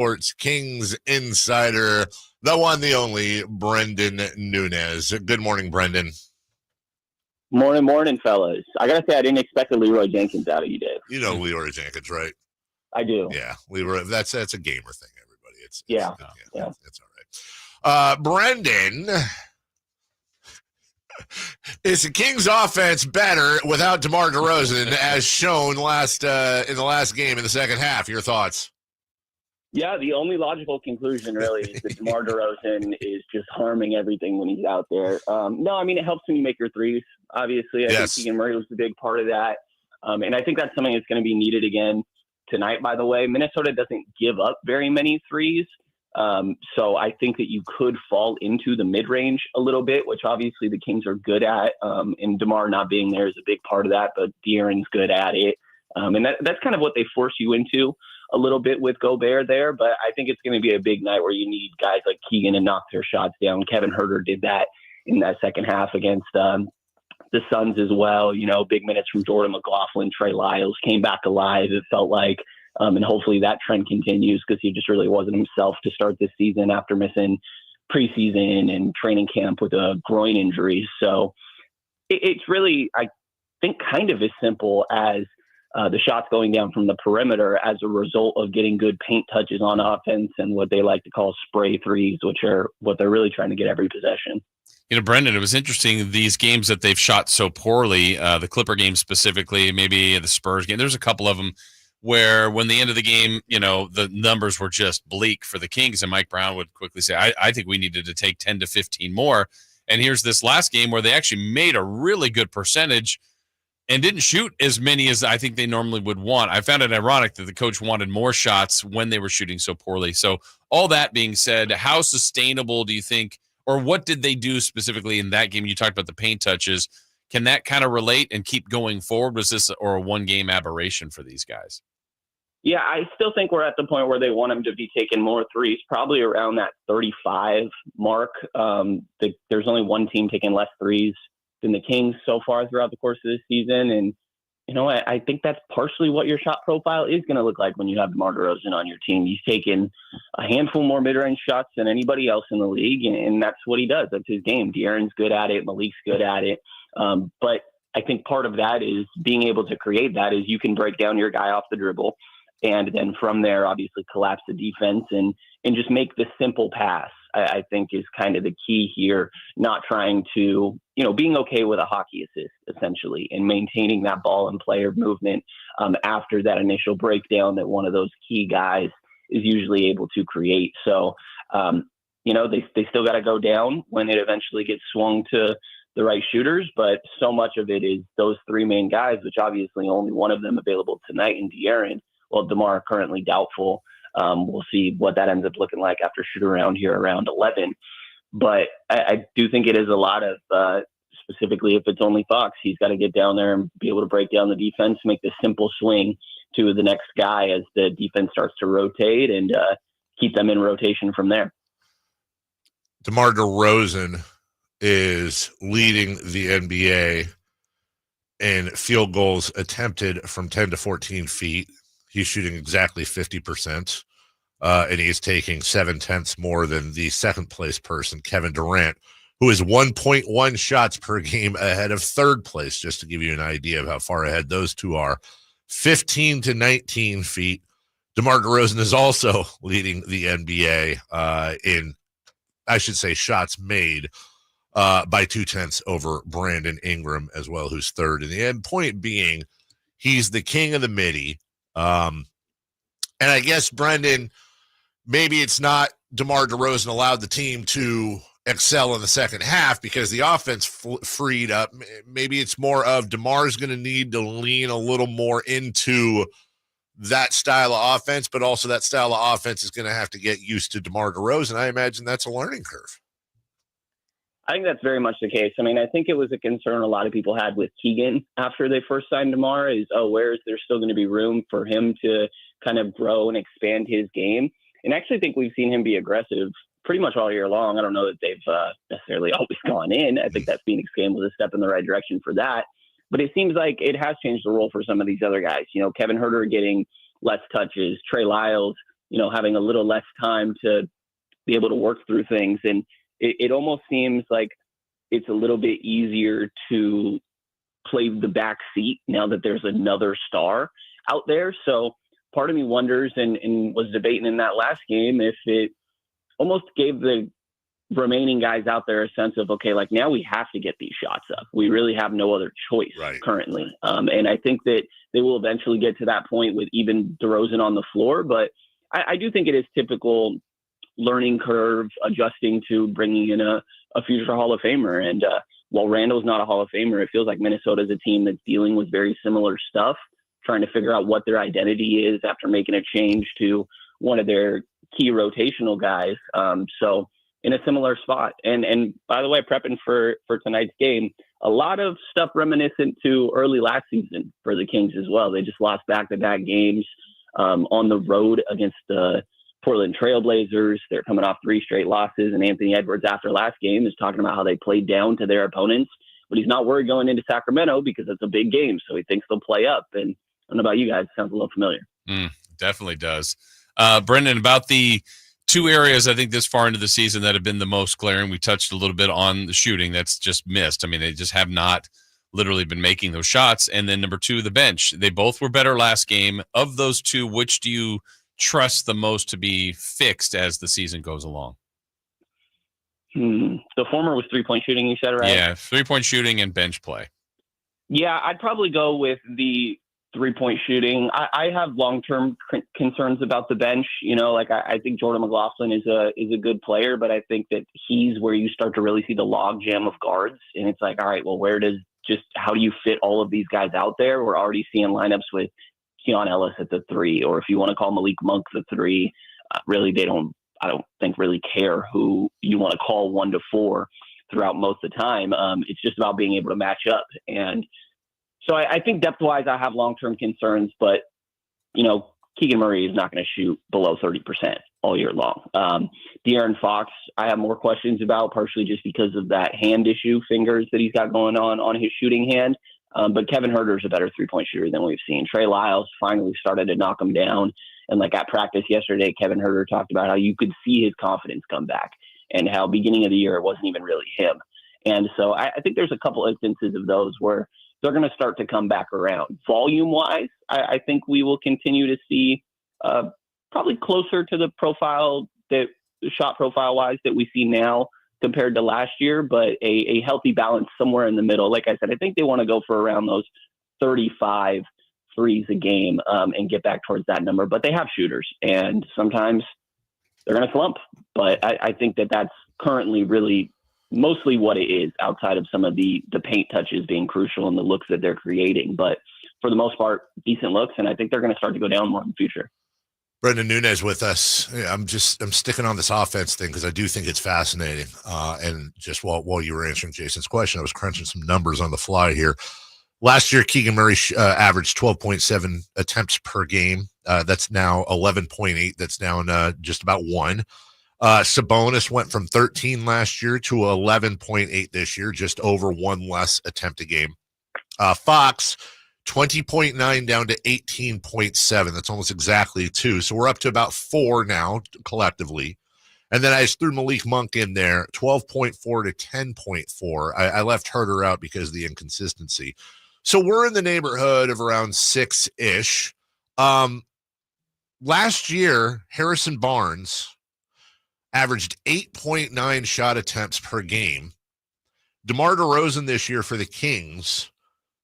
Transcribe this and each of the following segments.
Sports Kings insider, the one, the only, Brenden Nunes. Good morning, Brenden. Morning, fellas. I gotta say, I didn't expect a Leroy Jenkins out of you, Dave. You know Leroy Jenkins, right? I do. Yeah, Leroy. That's a gamer thing, everybody. It's yeah. It's all right. Brenden, is the Kings offense better without DeMar DeRozan, as shown in the last game in the second half? Your thoughts? Yeah, the only logical conclusion really is that DeMar DeRozan is just harming everything when he's out there. No, I mean, it helps when you make your threes, obviously. I think Keegan Murray was a big part of that. And I think that's something that's going to be needed again tonight, by the way. Minnesota doesn't give up very many threes. So I think that you could fall into the mid-range a little bit, which obviously the Kings are good at. And DeMar not being there is a big part of that, but De'Aaron's good at it. And that's kind of what they force you into a little bit with Gobert there, but I think it's going to be a big night where you need guys like Keegan to knock their shots down. Kevin Huerter did that in that second half against the Suns as well. You know, big minutes from Jordan McLaughlin, Trey Lyles came back alive, it felt like, and hopefully that trend continues because he just really wasn't himself to start this season after missing preseason and training camp with a groin injury. So it's really, I think, kind of as simple as the shots going down from the perimeter as a result of getting good paint touches on offense and what they like to call spray threes, which are what they're really trying to get every possession. You know, Brenden, it was interesting, these games that they've shot so poorly, the Clipper game specifically, maybe the Spurs game. There's a couple of them where when the end of the game, you know, the numbers were just bleak for the Kings, and Mike Brown would quickly say, I think we needed to take 10 to 15 more. And here's this last game where they actually made a really good percentage and didn't shoot as many as I think they normally would want. I found it ironic that the coach wanted more shots when they were shooting so poorly. So all that being said, how sustainable do you think, or what did they do specifically in that game? You talked about the paint touches. Can that kind of relate and keep going forward? Was this or a one-game aberration for these guys? Yeah, I still think we're at the point where they want them to be taking more threes, probably around that 35 mark. There's only one team taking less threes than the Kings so far throughout the course of this season. And, you know, I think that's partially what your shot profile is going to look like when you have DeMar DeRozan on your team. He's taken a handful more mid-range shots than anybody else in the league, and that's what he does. That's his game. De'Aaron's good at it. Malik's good at it. But I think part of that is being able to create that is you can break down your guy off the dribble, and then from there, obviously collapse the defense and just make the simple pass. I think is kind of the key here, not trying to, you know, being okay with a hockey assist, essentially, and maintaining that ball and player movement after that initial breakdown that one of those key guys is usually able to create. So, you know, they still got to go down when it eventually gets swung to the right shooters, but so much of it is those three main guys, which obviously only one of them available tonight in De'Aaron. Well, DeMar currently doubtful. We'll see what that ends up looking like after shoot around here around 11. But I do think it is a lot of, specifically if it's only Fox, he's got to get down there and be able to break down the defense, make the simple swing to the next guy as the defense starts to rotate and keep them in rotation from there. DeMar DeRozan is leading the NBA in field goals attempted from 10 to 14 feet. He's shooting exactly 50%, and he's taking 0.7 more than the second-place person, Kevin Durant, who is 1.1 shots per game ahead of third place, just to give you an idea of how far ahead those two are. 15 to 19 feet. DeMar DeRozan is also leading the NBA in, I should say, shots made by 0.2 over Brandon Ingram as well, who's third in the end. Point being, he's the king of the midi. And I guess, Brenden, maybe it's not DeMar DeRozan allowed the team to excel in the second half because the offense freed up. Maybe it's more of DeMar's going to need to lean a little more into that style of offense, but also that style of offense is going to have to get used to DeMar DeRozan. I imagine that's a learning curve. I think that's very much the case. I mean, I think it was a concern a lot of people had with Keegan after they first signed DeMar is, where is there still going to be room for him to kind of grow and expand his game? And I actually think we've seen him be aggressive pretty much all year long. I don't know that they've necessarily always gone in. I think that Phoenix game was a step in the right direction for that. But it seems like it has changed the role for some of these other guys. You know, Kevin Huerter getting less touches, Trey Lyles having a little less time to be able to work through things. And it almost seems like it's a little bit easier to play the back seat now that there's another star out there. So part of me wonders and was debating in that last game if it almost gave the remaining guys out there a sense of, okay, like now we have to get these shots up. We really have no other choice currently. And I think that they will eventually get to that point with even DeRozan on the floor. But I do think it is typical learning curve, adjusting to bringing in a future Hall of Famer. And while Randall's not a Hall of Famer, it feels like Minnesota is a team that's dealing with very similar stuff, trying to figure out what their identity is after making a change to one of their key rotational guys. So in a similar spot. And by the way, prepping for tonight's game, a lot of stuff reminiscent to early last season for the Kings as well. They just lost back-to-back games on the road against the Portland Trailblazers. They're coming off 3 straight losses, and Anthony Edwards after last game is talking about how they played down to their opponents, but he's not worried going into Sacramento because it's a big game, so he thinks they'll play up. And I don't know about you guys, it sounds a little familiar. Definitely does. Brenden, about the 2 areas I think this far into the season that have been the most glaring. We touched a little bit on the shooting that's just missed. I mean, they just have not literally been making those shots. And then number 2, the bench. They both were better last game. Of those 2, which do you trust the most to be fixed as the season goes along? The former was 3-point shooting, you said, right? Yeah, 3-point shooting and bench play. Yeah, I'd probably go with the 3-point shooting. I have long-term concerns about the bench. I think Jordan McLaughlin is a good player, but I think that he's where you start to really see the log jam of guards. And it's like, all right, well, how do you fit all of these guys out there? We're already seeing lineups with Keon Ellis at the 3, or if you want to call Malik Monk the 3, really I don't think really care who you want to call 1 to 4 throughout most of the time. It's just about being able to match up. And so I think depth-wise, I have long-term concerns, but, Keegan Murray is not going to shoot below 30% all year long. De'Aaron Fox, I have more questions about, partially just because of that hand issue, fingers that he's got going on his shooting hand. But Kevin Huerter's a better 3-point shooter than we've seen. Trey Lyles finally started to knock him down. And at practice yesterday, Kevin Huerter talked about how you could see his confidence come back and how beginning of the year, it wasn't even really him. And so I think there's a couple instances of those where they're going to start to come back around. Volume-wise, I think we will continue to see probably closer to the shot profile-wise that we see now compared to last year, but a healthy balance somewhere in the middle. Like I said, I think they want to go for around those 35 threes a game and get back towards that number. But they have shooters, and sometimes they're going to slump. But I think that's currently really mostly what it is, outside of some of the paint touches being crucial and the looks that they're creating. But for the most part, decent looks, and I think they're going to start to go down more in the future. Brenden Nunes with us. I'm sticking on this offense thing because I do think it's fascinating. And just while you were answering Jason's question, I was crunching some numbers on the fly here. Last year, Keegan Murray averaged 12.7 attempts per game. That's now 11.8. That's down just about 1. Sabonis went from 13 last year to 11.8 this year, just over 1 less attempt a game. Fox, 20.9 down to 18.7. That's almost exactly 2. So we're up to about 4 now collectively. And then I just threw Malik Monk in there, 12.4 to 10.4. I left Huerter out because of the inconsistency. So we're in the neighborhood of around 6-ish. Last year, Harrison Barnes averaged 8.9 shot attempts per game. DeMar DeRozan this year for the Kings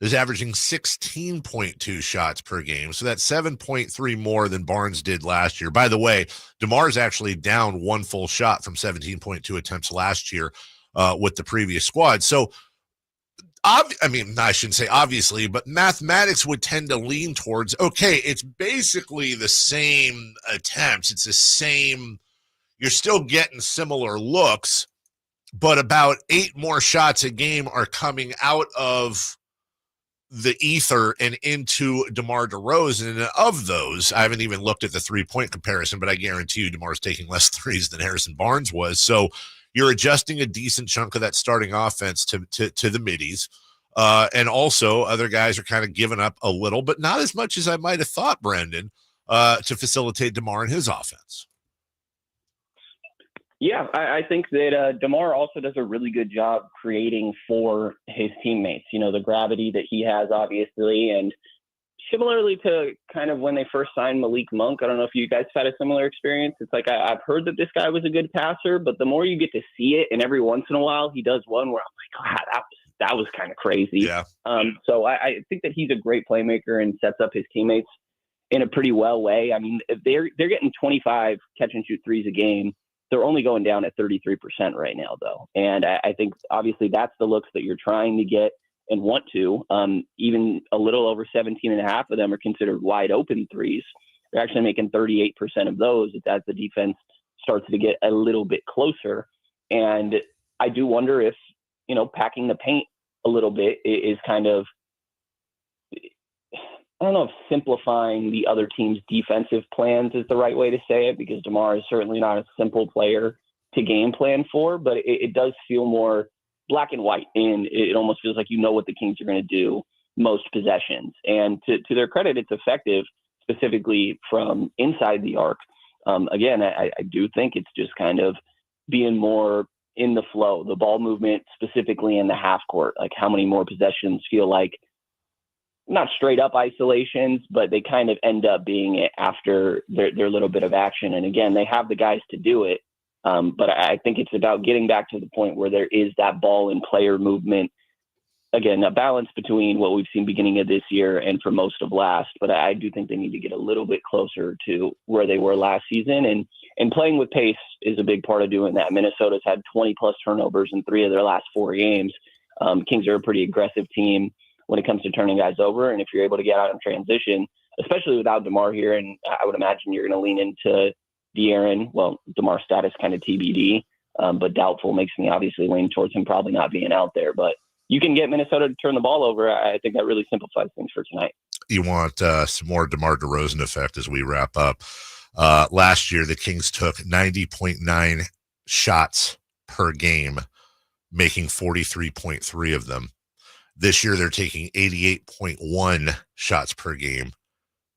is averaging 16.2 shots per game. So that's 7.3 more than Barnes did last year. By the way, DeMar's actually down 1 full shot from 17.2 attempts last year with the previous squad. So, I shouldn't say obviously, but mathematics would tend to lean towards, okay, it's basically the same attempts. It's the same, you're still getting similar looks, but about 8 more shots a game are coming out of the ether and into DeMar DeRozan. And of those, I haven't even looked at the 3-point comparison, but I guarantee you DeMar's taking less threes than Harrison Barnes was. So you're adjusting a decent chunk of that starting offense to the middies. And also other guys are kind of giving up a little, but not as much as I might have thought, Brenden. to facilitate DeMar and his offense. Yeah, I think that DeMar also does a really good job creating for his teammates. The gravity that he has, obviously, and similarly to kind of when they first signed Malik Monk. I don't know if you guys had a similar experience. It's like I've heard that this guy was a good passer, but the more you get to see it, and every once in a while he does one where I'm like, God, that was kind of crazy. Yeah. So I think that he's a great playmaker and sets up his teammates in a pretty well way. I mean, if they're getting 25 catch and shoot threes a game. They're only going down at 33% right now, though. And I think obviously that's the looks that you're trying to get and want to. Even a little over 17.5 of them are considered wide open threes. They're actually making 38% of those as the defense starts to get a little bit closer. And I do wonder if, packing the paint a little bit is kind of, I don't know if simplifying the other team's defensive plans is the right way to say it, because DeMar is certainly not a simple player to game plan for, but it does feel more black and white, and it almost feels like what the Kings are going to do most possessions. And to their credit, it's effective, specifically from inside the arc. Again, I do think it's just kind of being more in the flow, the ball movement, specifically in the half court, like how many more possessions feel like not straight up isolations, but they kind of end up being it after their little bit of action. And again, they have the guys to do it. But I think it's about getting back to the point where there is that ball and player movement. Again, a balance between what we've seen beginning of this year and for most of last. But I do think they need to get a little bit closer to where they were last season. And playing with pace is a big part of doing that. Minnesota's had 20 plus turnovers in 3 of their last 4 games. Kings are a pretty aggressive team when it comes to turning guys over. And if you're able to get out in transition, especially without DeMar here, and I would imagine you're going to lean into De'Aaron. Well, DeMar's status kind of TBD, but doubtful makes me obviously lean towards him probably not being out there. But you can get Minnesota to turn the ball over. I think that really simplifies things for tonight. You want some more DeMar DeRozan effect as we wrap up. Last year, the Kings took 90.9 shots per game, making 43.3 of them. This year, they're taking 88.1 shots per game.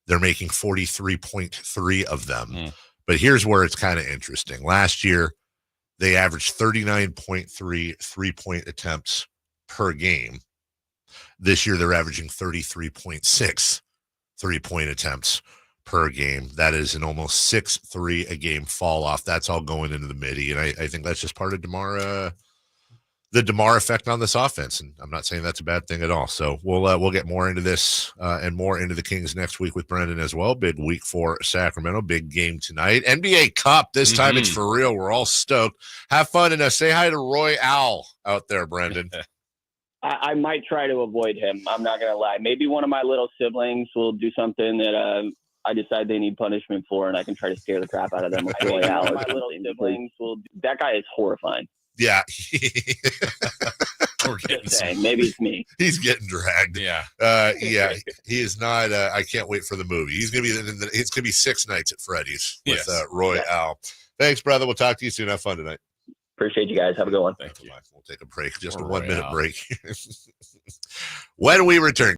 They're making 43.3 of them. But here's where it's kind of interesting. Last year, they averaged 39.3 three-point attempts per game. This year, they're averaging 33.6 three-point attempts per game. That is an almost 6-3 a game fall off. That's all going into the midi. And I think that's just part of DeMar, the DeMar effect on this offense. And I'm not saying that's a bad thing at all. So we'll get more into this and more into the Kings next week with Brenden as well. Big week for Sacramento. Big game tonight. NBA Cup. This time it's for real. We're all stoked. Have fun and say hi to Roy Al out there, Brenden. I might try to avoid him. I'm not going to lie. Maybe one of my little siblings will do something that I decide they need punishment for, and I can try to scare the crap out of them with Roy Al. My little siblings that guy is horrifying. Yeah. Maybe it's me. He's getting dragged. Yeah. Yeah. He is not. I can't wait for the movie. He's going to be it's going to be 6 nights at Freddy's with Roy Al. Thanks, brother. We'll talk to you soon. Have fun tonight. Appreciate you guys. Have a good one. Thank you. We'll take a break. Just a 1-minute break. When we return.